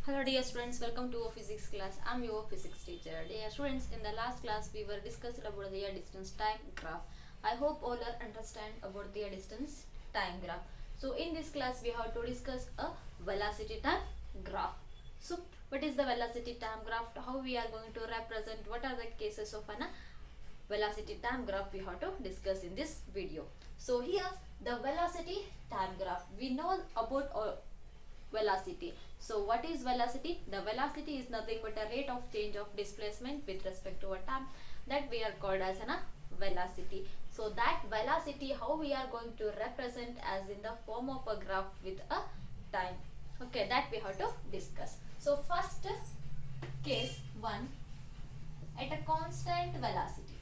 Hello dear students, welcome to our physics class. I'm your physics teacher. Dear students, in the last class we were discussed about the distance time graph. I hope all are understand about the distance time graph. So in this class we have to discuss a velocity time graph. So what is the velocity time graph? How we are going to represent? What are the cases of an velocity time graph we have to discuss in this video. So here the velocity time graph. We know about velocity. So what is velocity? The velocity is nothing but a rate of change of displacement with respect to a time, that we are called as a velocity. So that velocity, how we are going to represent as in the form of a graph with a time. Okay, that we have to discuss. So first case 1, at a constant velocity.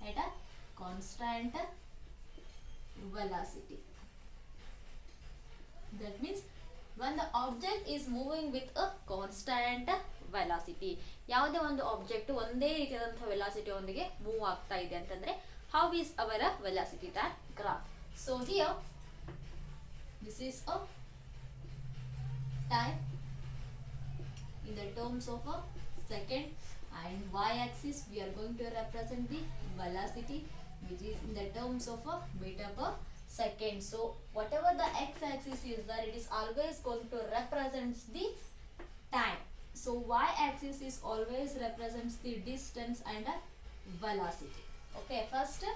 At a constant velocity. That means when the object is moving with a constant velocity. ಯಾವುದೇ ಒಂದು object ಒಂದೇ ರೀತಿಯಾದಂತಹ velocity ಒಂದಿಗೆ move ಆಗ್ತಾ ಇದೆ ಅಂತಂದ್ರೆ how is our velocity time graph? So here this is a time in the terms of a second, and y-axis we are going to represent the velocity which is in the terms of a meter per second. So whatever the x-axis is there, it is always going to represent the time. So y-axis is always represents the distance and velocity. Okay, first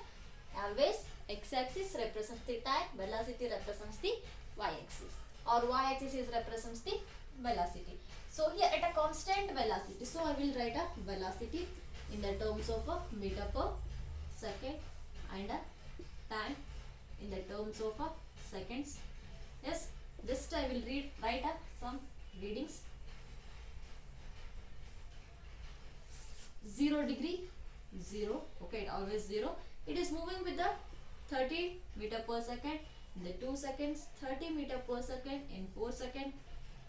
always x-axis represents the time, velocity represents the y-axis, or y-axis is represents the velocity. So here at a constant velocity, so I will write a velocity in the terms of a meter per second and a time in the terms of seconds. Yes, just I will write some readings. 0 degree 0. Okay, always 0. It is moving with the 30 meter per second in the 2 seconds, 30 meter per second in 4 seconds,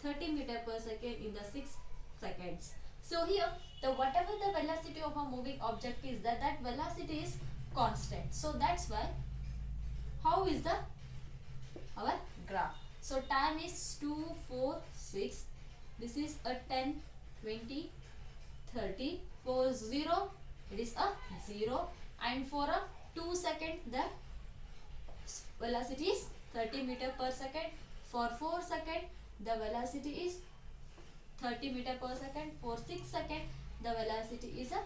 30 meter per second in the 6 seconds. So here the whatever the velocity of a moving object is, that velocity is constant. So that's why how is the our graph? So time is 2, 4, 6. This is a 10, 20, 30. For 0 it is a 0, and for a 2 second the velocity is 30 meter per second. For 4 second the velocity is 30 meter per second. For 6 second the velocity is a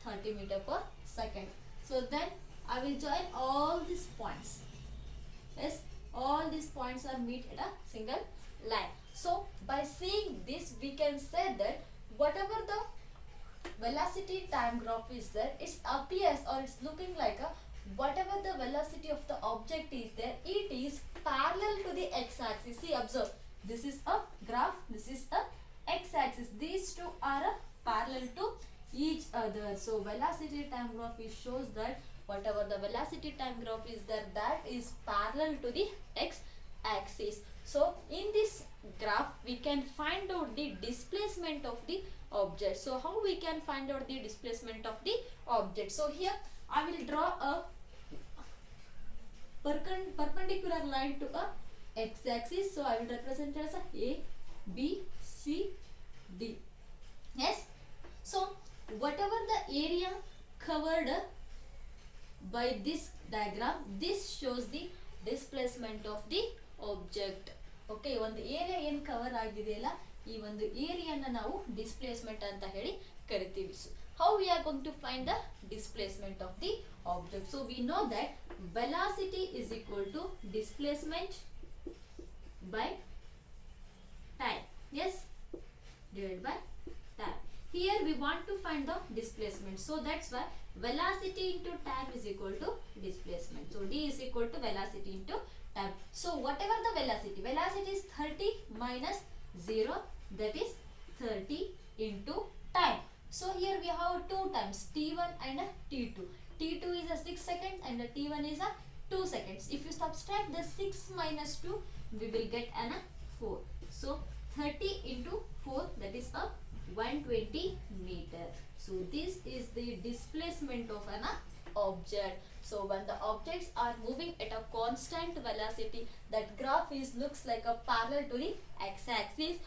30 meter per second. So then I will join all these points. Yes, all these points are meet at a single line. So by seeing this we can say that whatever the velocity time graph is there, it appears or it's looking like a whatever the velocity of the object is there, it is parallel to the x-axis. See, observe, this is a graph, this is a x-axis. These two are parallel to each other. So velocity time graph is shows that whatever the velocity time graph is there, that is parallel to the x-axis. So in this graph we can find out the displacement of the object. So how we can find out the displacement of the object? So here I will draw a perpendicular line to a x-axis. So I will represent as a B, C, D. Yes. So whatever the area covered by this diagram, this shows the displacement of the object. Okay, ಒಂದು area ಏನು cover ಆಗಿದೆಯಲ್ಲ, ಈ ಒಂದು ಏರಿಯಾನ ನಾವು displacement ಅಂತ ಹೇಳಿ ಕರಿತೀವಿ. How we are going to find the displacement of the object? So we know that velocity is equal to displacement by time. Yes, divided by time. Here we want to find the displacement. So that's why velocity into time is equal to displacement. So D is equal to velocity into time. So whatever the velocity is 30 minus 0, that is 30 into time. So here we have two times, T1 and T2. T2 is a 6 seconds and T1 is a 2 seconds. If you subtract the 6 minus 2, we will get an 4. So 30 into 4, that is a 120 meter. So this is the displacement of an object. So when the objects are moving at a constant velocity, that graph is looks like a parallel to the x-axis.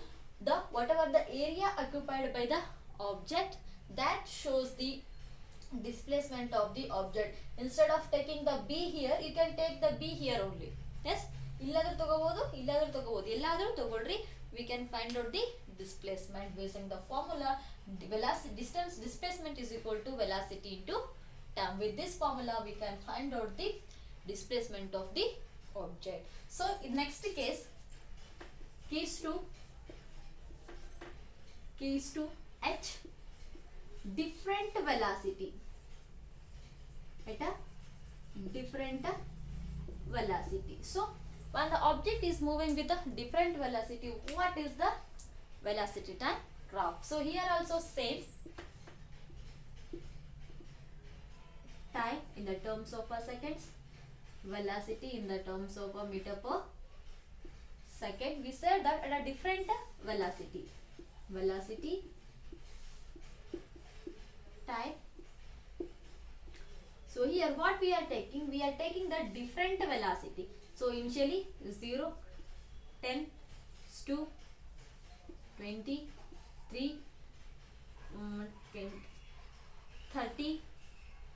the whatever the area occupied by the object, that shows the displacement of the object. Instead of taking the b here, you can take the b here only. Yes, ಇಲ್ಲಾದ್ರೂ ತಗೋಬಹುದು, ಇಲ್ಲಾದ್ರೂ ತಗೋಬಹುದು, ಎಲ್ಲಾದ್ರೂ ತಗೊಳ್ರಿ. We can find out the displacement using the formula. The velocity, distance displacement is equal to velocity into time. With this formula we can find out the displacement of the object. So in next case, case 2 h, different velocity, at a different velocity. So when the object is moving with a different velocity, what is the velocity time graph? So here also same, time in the terms of per seconds, velocity in the terms of a meter per second. We said that at a different velocity, time. So here what we are taking the different velocity. So initially 0, 10, 2, 20, 3, 30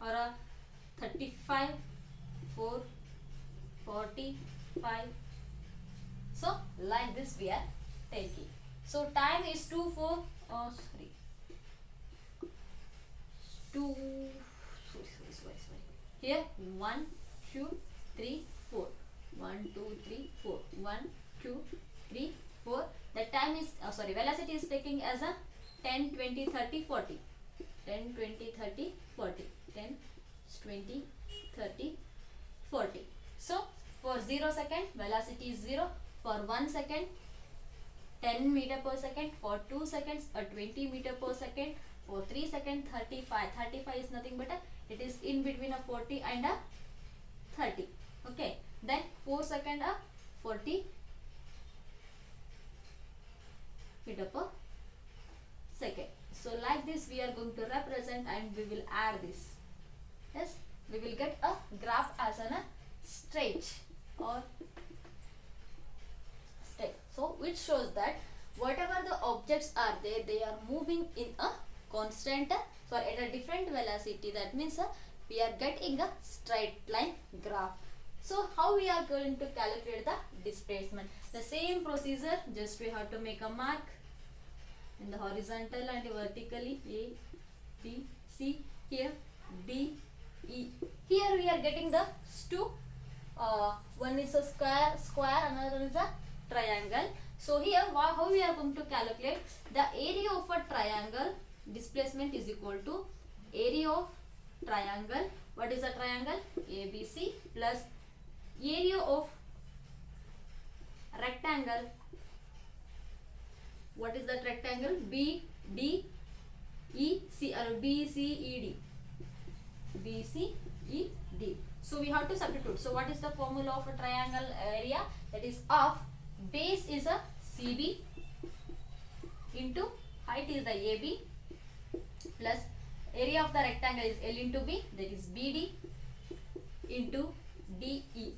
or 35, 4, 45. So like this we are taking. So time is 2 here 1 2 3 4, 1 2 3 4, 1 2 3 4. The time is velocity is taking as a 10 20 30 40, 10 20 30 40, 10 20 30 40. So for 0 second velocity is 0, for 1 second 10 meter per second, for 2 seconds 20 meter per second, for 3 seconds 35 is nothing but it is in between a 40 and a 30. Okay, then 4 second 40 meter per second. So like this we are going to represent, and we will add this. Yes, we will get a graph as a straight or straight. So which shows that whatever the objects are there, they are moving in a constant at a different velocity. That means we are getting a straight line graph. So how we are going to calculate the displacement? The same procedure, just we have to make a mark in the horizontal and vertically, A, B, C, here D, E. Here we are getting the two, one is a square, another is a triangle. So here how we are going to calculate the area of a triangle. Displacement is equal to area of triangle. What is a triangle? ABC plus area of rectangle. What is that rectangle? BDEC or BCED. BCED. So we have to substitute. So what is the formula of a triangle area? That is of base is a CB into height is the AB plus area of the rectangle is L into B, that is BD into DE.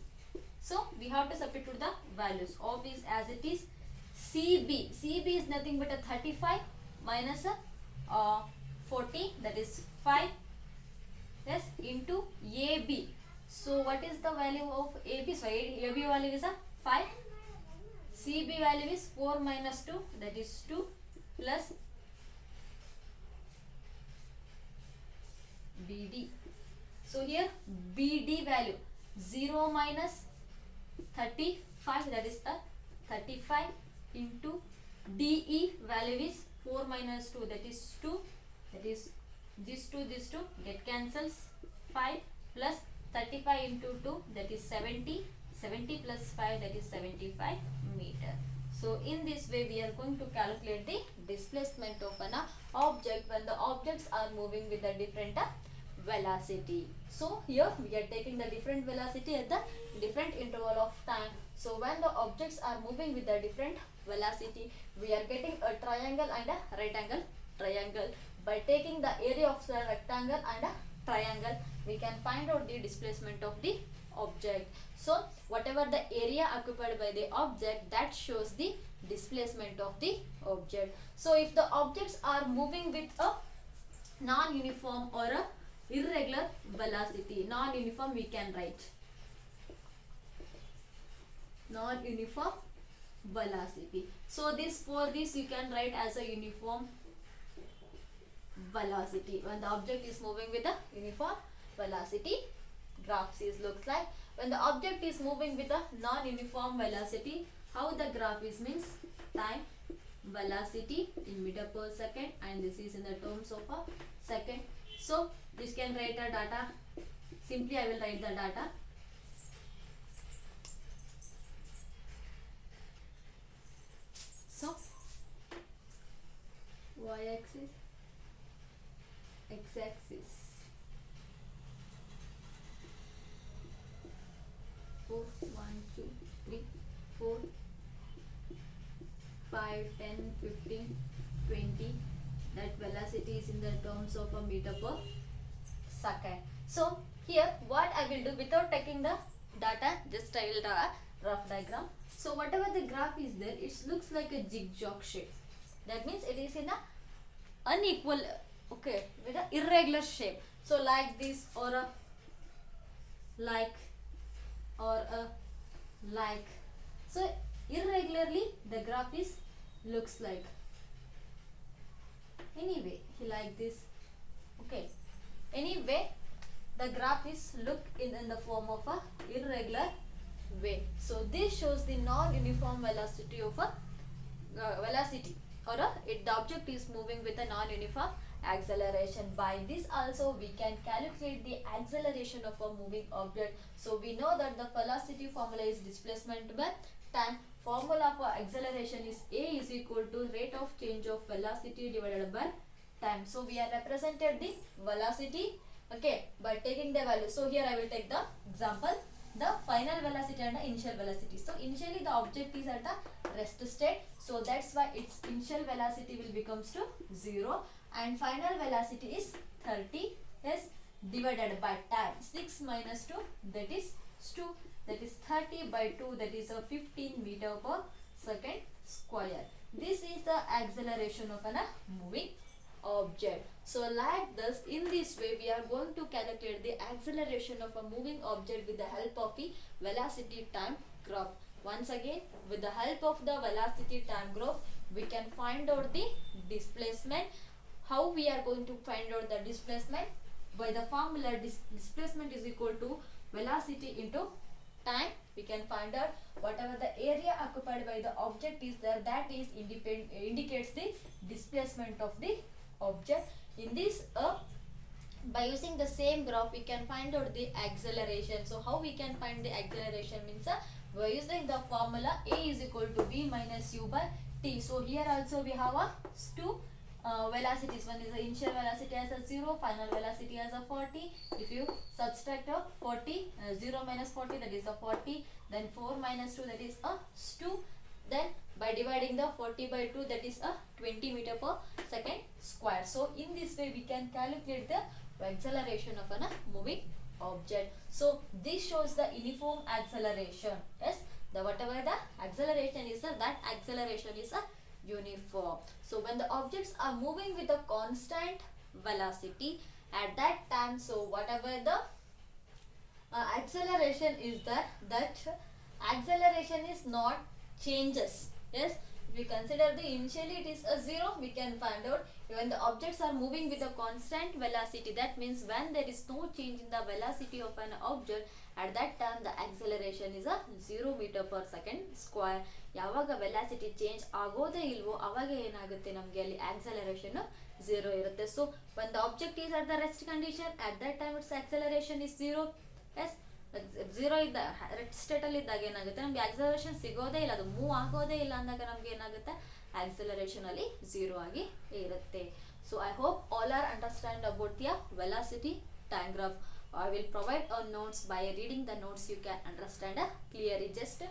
So we have to substitute the values. Of is as it is. CB is nothing but a 35 minus 40, that is 5, yes, into AB. So what is the value of AB? So AB value is a 5. CB value is 4 minus 2, that is 2, plus BD. So here BD value 0 minus 35, that is a 35 into DE value is 4 minus 2, that is 2, that is this 2 get cancels, 5 plus 35 into 2, that is 70 plus 5, that is 75 meter. So in this way we are going to calculate the displacement of an object when the objects are moving with a different velocity. So here we are taking the different velocity at the different interval of time. So when the objects are moving with a different velocity, we are getting a triangle and a right angle triangle. By taking the area of the rectangle and a triangle, we can find out the displacement of the object. So whatever the area occupied by the object, that shows the displacement of the object. So if the objects are moving with a non-uniform or a irregular velocity, non-uniform we can write non-uniform velocity. So this, for this you can write as a uniform velocity. When the object is moving with a uniform velocity, graph is looks like. When the object is moving with a non-uniform velocity, how the graph is means time velocity in meter per second, and this is in the terms of a second. So this can write a data. Simply I will write the data. So y-axis, x-axis, 4, 1, 2, 3, 4, 5, 10, 15, 20. That velocity is in the terms of a meter per second. So here what I will do, without taking the data, just I will draw a rough diagram. So whatever the graph is there, it looks like a zigzag shape. That means it is in a unequal, okay, with a irregular shape. So like this, or a like, or a like. So irregularly the graph is looks like. Anyway, like this. Okay. Anyway, the graph is look in the form of a irregular way. So this shows the non-uniform velocity of a velocity, or the object is moving with a non-uniform acceleration. By this also we can calculate the acceleration of a moving object. So we know that the velocity formula is displacement by time. Formula for acceleration is A is equal to rate of change of velocity divided by time. So we are represented the velocity, okay, by taking the value. So here I will take the example, the final velocity and the initial velocity. So initially the object is at the rest state, so that's why its initial velocity will becomes to 0, and final velocity is 30 is divided by time. 6 minus 2, that is 2, that is 30 by 2, that is a 15 meter per second square. This is the acceleration of a moving object. So like this, in this way we are going to calculate the acceleration of a moving object with the help of the velocity time graph. Once again, with the help of the velocity time graph, we can find out the displacement. How we are going to find out the displacement? By the formula, displacement is equal to velocity into time. We can find out whatever the area occupied by the object is there, that is indicates the displacement of the object. In this by using the same graph we can find out the acceleration. So how we can find the acceleration means by using the formula A is equal to V minus U by T. So here also we have a two velocities. One is the initial velocity as a 0, final velocity as a 40. If you subtract a 40, 0 minus 40, that is a 40, then 4 minus 2, that is a 2, then by dividing the 40 by 2, that is a 20 meter per second square. So in this way we can calculate the acceleration of a moving object. So this shows the uniform acceleration. Yes, the whatever the acceleration is, that acceleration is a uniform. So when the objects are moving with a constant velocity at that time, so whatever the acceleration is that acceleration is not changes. Yes, if we consider the initially it is a 0, we can find out when the objects are moving with a constant velocity, that means when there is no change in the velocity of an object, at that time the acceleration is a 0 meter per second square. ಯಾವಾಗ velocity change ಆಗೋದೇ ಇಲ್ವೋ ಅವಾಗ ಏನಾಗುತ್ತೆ, ನಮಗೆ ಅಲ್ಲಿ acceleration 0 ಇರುತ್ತೆ. So when the object is at the rest condition, at that time its acceleration is 0. yes, 0 ಇದ್ದ rest state ಅಲ್ಲಿ ಇದ್ದಾಗ ಏನಾಗುತ್ತೆ, ನಮಗೆ ಆಕ್ಸಲರೇಷನ್ ಸಿಗೋದೇ ಇಲ್ಲ, ಅದು ಮೂವ್ ಆಗೋದೇ ಇಲ್ಲ ಅಂದಾಗ ನಮ್ಗೆ ಏನಾಗುತ್ತೆ, ಆಕ್ಸಲರೇಷನ್ ಅಲ್ಲಿ 0 ಆಗಿ ಇರುತ್ತೆ. So I hope all are understand about the velocity time graph. I will provide a notes. By reading the notes you can understand clearly. Just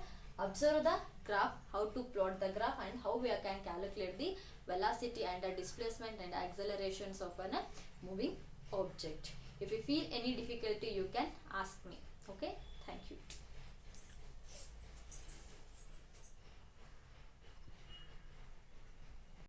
observe the graph, how to plot the graph, and how we can calculate the velocity and the displacement and accelerations of a moving object. If you feel any difficulty you can ask me. Okay, thank you.